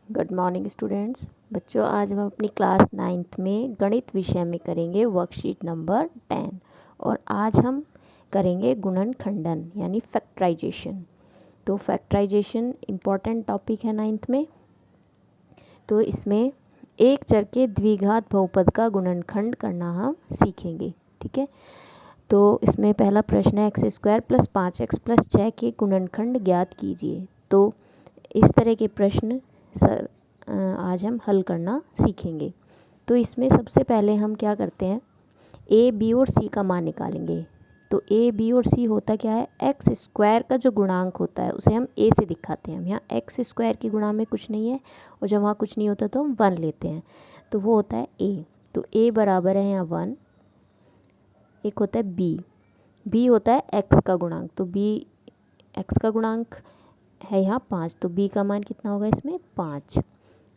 Good morning students. बच्चों, आज हम अपनी क्लास 9th में गणित विषय में करेंगे वर्कशीट नंबर 10 और आज हम करेंगे गुणनखंडन यानी फैक्टराइजेशन। तो फैक्टराइजेशन इम्पॉर्टेंट टॉपिक है 9th में। तो इसमें एक चर के द्विघात बहुपद का गुणनखंड करना हम सीखेंगे। ठीक है, तो इसमें पहला प्रश्न है x² + 5x + 6 के गुणनखंड ज्ञात कीजिए। तो इस तरह के प्रश्न आज हम हल करना सीखेंगे। तो इसमें सबसे पहले हम क्या करते हैं, a, b और c का मान निकालेंगे। तो a, b और c होता क्या है, x² का जो गुणांक होता है उसे हम a से दिखाते हैं। हम यहाँ x² की गुणा में कुछ नहीं है और जब वहाँ कुछ नहीं होता तो हम 1 लेते हैं, तो वो होता है a। तो a बराबर है यहाँ 1। एक होता है b होता है x का गुणांक। तो b x का गुणांक है यहाँ 5, तो b का मान कितना होगा इसमें 5।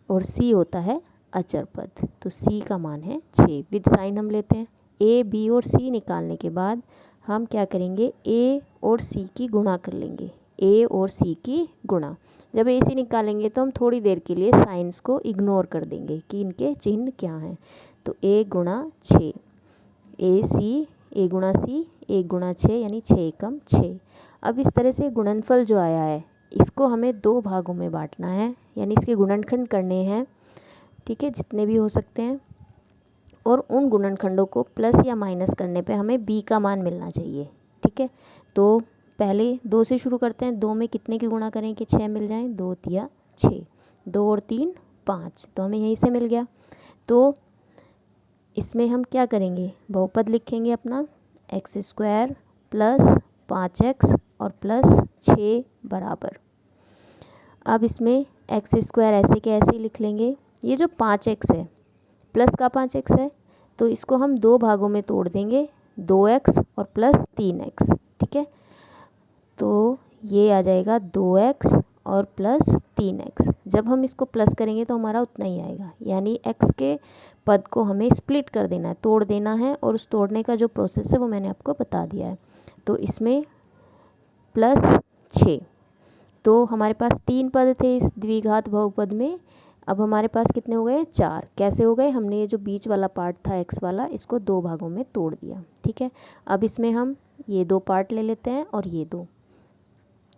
और c होता है अचर पद, तो c का मान है 6। विद साइन हम लेते हैं। a, b और c निकालने के बाद हम क्या करेंगे, a और c की गुणा कर लेंगे। a और c की गुणा जब a c निकालेंगे तो हम थोड़ी देर के लिए साइंस को इग्नोर कर देंगे कि इनके चिन्ह क्या हैं। तो a गुणा 6, a गुणा c, 1 गुणा 6 यानी 6 एकम 6। अब इस तरह से गुणनफल जो आया है इसको हमें 2 भागों में बांटना है, यानी इसके गुणनखंड करने हैं। ठीक है, जितने भी हो सकते हैं। और उन गुणनखंडों को प्लस या माइनस करने पे हमें b का मान मिलना चाहिए। ठीक है, तो पहले 2 से शुरू करते हैं। 2 में कितने की गुणा करें कि 6 मिल जाए, 2 तिया 6, 2 और 3 5, तो हमें यहीं से मिल गया। तो इसमें हम क्या करेंगे, बहुपद लिखेंगे अपना x² + 5x और +6 बराबर। अब इसमें x² ऐसे के ऐसे ही लिख लेंगे। ये जो 5x है प्लस का 5x है, तो इसको हम 2 भागों में तोड़ देंगे, 2x और +3x। ठीक है, तो ये आ जाएगा 2x और +3x। जब हम इसको प्लस करेंगे तो हमारा उतना ही आएगा, यानी x के पद को हमें स्प्लिट कर देना है, तोड़ देना है। और उस तोड़ने का जो प्रोसेस है वो मैंने आपको बता दिया है। तो इसमें +6, तो हमारे पास 3 पद थे इस द्विघात बहुपद में। अब हमारे पास कितने हो गए, 4। कैसे हो गए, हमने ये जो बीच वाला पार्ट था x वाला, इसको 2 भागों में तोड़ दिया। ठीक है, अब इसमें हम ये 2 पार्ट ले लेते हैं और ये 2।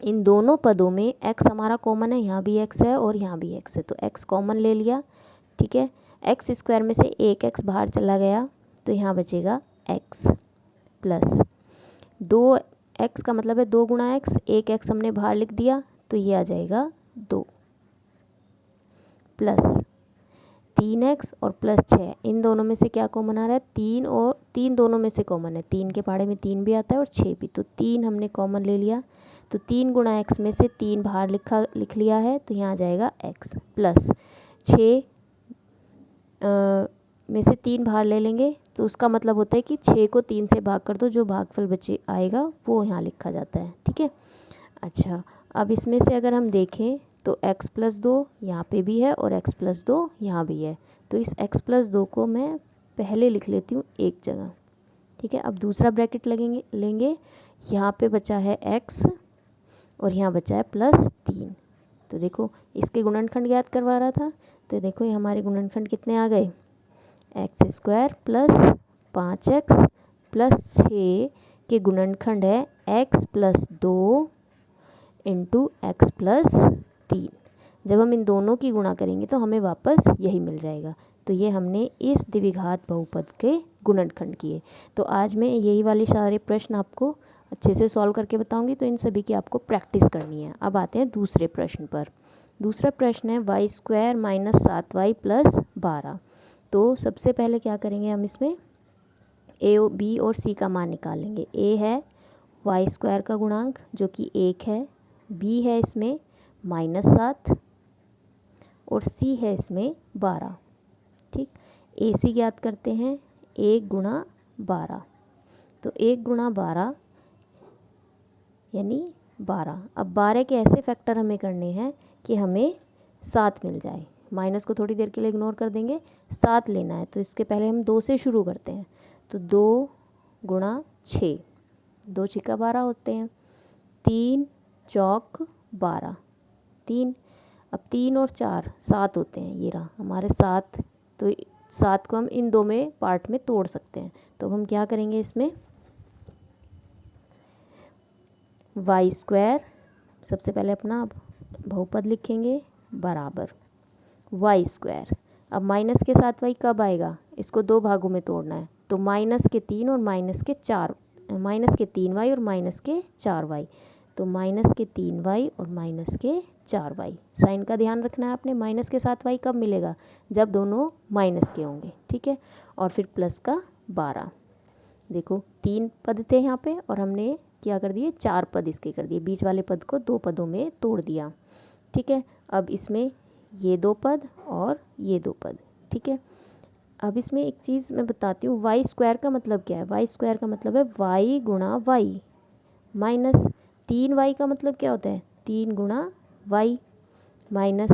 इन दोनों पदों में x हमारा कॉमन है, यहाँ भी x है और यहाँ भी x है, तो x कॉमन ले लिया। ठीक है, x² में से एक x बाहर चला गया, तो यहाँ बचेगा x प्लस 2x का मतलब है 2 गुणा x, एक x हमने बाहर लिख दिया, तो ये आ जाएगा 2 प्लस 3x और +6। इन दोनों में से क्या कॉमन आ रहा है, 3, और 3 दोनों में से कॉमन है। 3 के पहाड़े में 3 भी आता है और 6 भी, तो 3 हमने कॉमन ले लिया। तो 3 गुणा x में से 3 बाहर लिख लिया है, तो यहाँ आ जाएगा x प्लस 6 में से 3 बाहर ले लेंगे, तो उसका मतलब होता है कि 6 को 3 से भाग कर दो, जो भागफल बचे आएगा वो यहाँ लिखा जाता है। ठीक है, अच्छा, अब इसमें से अगर हम देखें तो x + 2 यहाँ पे भी है और x + 2 यहाँ भी है, तो इस x + 2 को मैं पहले लिख लेती हूँ एक जगह। ठीक है, अब दूसरा ब्रैकेट लेंगे। यहाँ पे बचा है x और यहाँ बचा है +3। तो देखो इसके गुणनखंड ज्ञात करवा रहा था, तो देखो ये हमारे गुणनखंड कितने आ गए, x² + 5x + 6 के गुणनखंड है x + 2 इंटू x + 3। जब हम इन दोनों की गुणा करेंगे तो हमें वापस यही मिल जाएगा। तो ये हमने इस द्विघात बहुपद के गुणनखंड किए। तो आज मैं यही वाले सारे प्रश्न आपको अच्छे से सॉल्व करके बताऊंगी, तो इन सभी की आपको प्रैक्टिस करनी है। अब आते हैं दूसरे प्रश्न पर। दूसरा प्रश्न है y² - 7y + 12। तो सबसे पहले क्या करेंगे, हम इसमें a, b और c का मान निकालेंगे। a है y² का गुणांक जो कि 1 है, b है इसमें -7 और c है इसमें 12। ठीक, ac ज्ञात करते हैं, 1 गुणा 12, तो 1 गुणा 12 यानी 12। अब 12 के ऐसे फैक्टर हमें करने हैं कि हमें 7 मिल जाए। माइनस को थोड़ी देर के लिए इग्नोर कर देंगे, 7 लेना है, तो इसके पहले हम 2 से शुरू करते हैं। तो 2 गुणा 6, 2 × 6 = 12 होते हैं, 3 × 4 = 12, 3। अब 3 और 4 7 होते हैं, ये रहा हमारे 7। तो 7 को हम इन दो में पार्ट में तोड़ सकते हैं। तो हम क्या करेंगे इसमें, वाई स्क्वायर सबसे पहले अपना बहुपद लिखेंगे बराबर वाई स्क्वायर। अब माइनस के साथ वाई कब आएगा, इसको दो भागों में तोड़ना है, तो माइनस के 3 और माइनस के 4, माइनस के 3 वाई और माइनस के 4 वाई। तो माइनस के 3 वाई और माइनस के 4 वाई। साइन का ध्यान रखना है आपने, माइनस के साथ वाई कब मिलेगा, जब दोनों माइनस के होंगे, ठीक है। और फिर प्लस का 12। देखो 3 पद थे यहाँ पे और हमने क्या कर दिए, 4 पद इसके कर दिए, बीच वाले पद को 2 पदों में तोड़ दिया, ठीक है। अब इसमें ये 2 पद और ये 2 पद, ठीक है। अब इसमें एक चीज़ मैं बताती हूँ, वाई स्क्वायर का मतलब क्या है। वाई स्क्वायर का मतलब है वाई गुणा वाई माइनस 3 वाई का मतलब क्या होता है, 3 गुणा वाई माइनस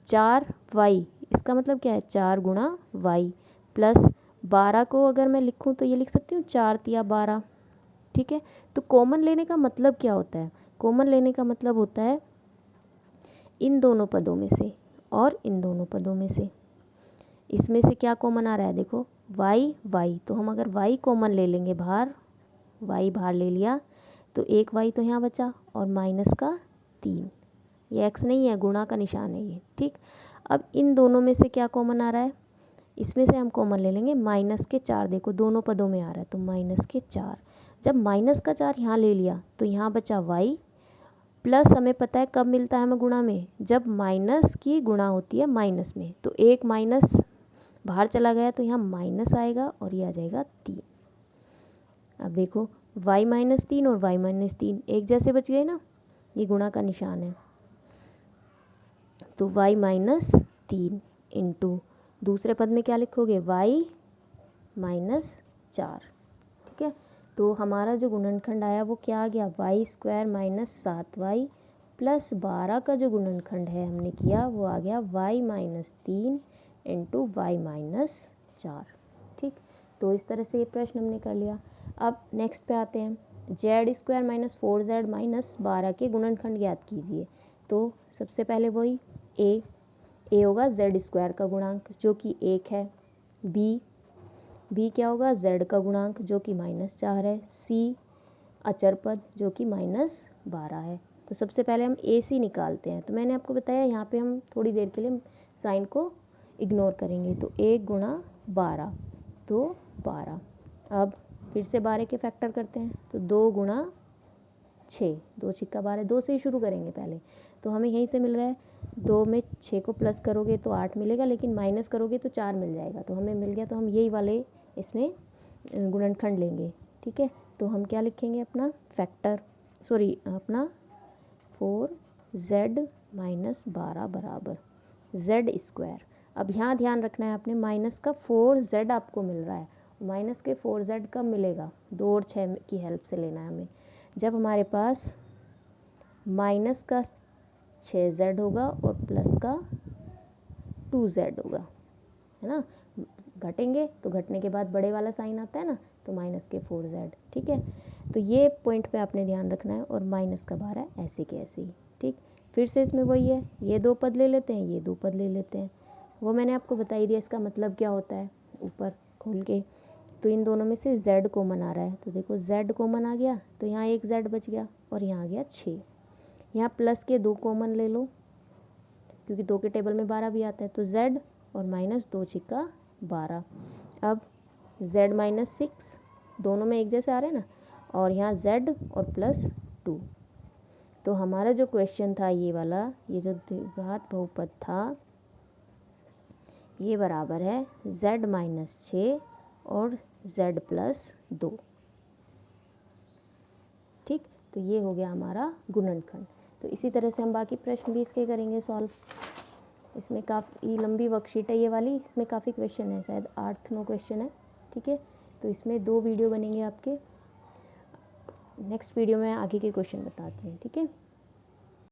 4 वाई, इसका मतलब क्या है 4 गुणा वाई प्लस 12 को अगर मैं लिखूँ तो ये लिख सकती हूँ 4 तिया 12, ठीक है। तो कॉमन लेने का मतलब क्या होता है, कॉमन लेने का मतलब होता है इन दोनों पदों में से और इन दोनों पदों में से, इसमें से क्या कॉमन आ रहा है, देखो वाई वाई, तो हम अगर वाई कॉमन ले लेंगे बाहर, वाई बाहर ले लिया तो एक वाई तो यहाँ बचा और माइनस का 3, ये एक्स नहीं है, गुणा का निशान है ये, ठीक। अब इन दोनों में से क्या कॉमन आ रहा है, इसमें से हम कॉमन ले लेंगे माइनस के 4, देखो दोनों पदों में आ रहा है तो माइनस के 4। जब माइनस का 4 यहाँ ले लिया तो यहाँ बचा वाई प्लस, हमें पता है कब मिलता है हमें गुणा में, जब माइनस की गुणा होती है माइनस में, तो एक माइनस बाहर चला गया तो यहाँ माइनस आएगा और ये आ जाएगा 3। अब देखो y माइनस 3 और y माइनस 3 एक जैसे बच गए ना, ये गुणा का निशान है, तो y माइनस 3 इंटू दूसरे पद में क्या लिखोगे, y माइनस 4, ठीक है। तो हमारा जो गुणनखंड आया वो क्या आ गया, Y square minus 7y plus 12 का जो गुणनखंड है हमने किया वो आ गया y minus 3 into y minus 4, ठीक। तो इस तरह से ये प्रश्न हमने कर लिया। अब नेक्स्ट पे आते हैं, Z square minus 4z minus 12 के गुणनखंड ज्ञात कीजिए। तो सबसे पहले वही ए होगा जेड स्क्वायर का गुणांक जो कि 1 है, बी क्या होगा z का गुणांक जो कि -4 है, सी अचर पद जो कि -12 है। तो सबसे पहले हम ए सी निकालते हैं। तो मैंने आपको बताया यहाँ पे हम थोड़ी देर के लिए साइन को इग्नोर करेंगे, तो 1 गुणा 12 तो 12। अब फिर से 12 के फैक्टर करते हैं, तो 2 गुणा 6, 2 छिक्का 12, 2 से ही शुरू करेंगे पहले। तो हमें यहीं से मिल रहा है 2 में 6 को प्लस करोगे तो 8 मिलेगा, लेकिन माइनस करोगे तो 4 मिल जाएगा, तो हमें मिल गया। तो हम यही वाले इसमें गुणनखंड लेंगे, ठीक है। तो हम क्या लिखेंगे अपना फैक्टर, अपना 4z माइनस 12 बराबर z स्क्वायर। अब यहाँ ध्यान रखना है आपने, माइनस का 4z आपको मिल रहा है, माइनस के 4z कब मिलेगा, 2 और 6 की हेल्प से लेना है हमें, जब हमारे पास माइनस का 6z होगा और प्लस का 2z होगा, है ना। घटेंगे तो घटने के बाद बड़े वाला साइन आता है ना, तो माइनस के 4z, ठीक है। तो ये पॉइंट पे आपने ध्यान रखना है, और माइनस का 12 ऐसे के ऐसे ही, ठीक। फिर से इसमें वही है, ये 2 पद ले लेते हैं, ये 2 पद ले लेते हैं, वो मैंने आपको बता ही दिया इसका मतलब क्या होता है ऊपर खोल के। तो इन दोनों में से z कॉमन आ रहा है, तो देखो z कॉमन आ गया तो यहाँ एक z बच गया और यहाँ आ गया 6। यहाँ प्लस के 2 कॉमन ले लो क्योंकि 2 के टेबल में 12 भी आता है, तो z और माइनस 2 छिक्का 12। अब z माइनस 6 दोनों में एक जैसे आ रहे हैं ना, और यहाँ z और प्लस 2। तो हमारा जो क्वेश्चन था ये वाला, ये जो द्विघात बहुपद था, ये बराबर है z माइनस 6 और z प्लस 2, ठीक। तो ये हो गया हमारा गुणनखंड। तो इसी तरह से हम बाकी प्रश्न भी इसके करेंगे सॉल्व। इसमें काफ़ी लंबी वर्कशीट है ये वाली, इसमें काफ़ी क्वेश्चन है, शायद 8-9 क्वेश्चन है, ठीक है। तो इसमें 2 वीडियो बनेंगे आपके, नेक्स्ट वीडियो में आगे के क्वेश्चन बताती हूँ, ठीक है।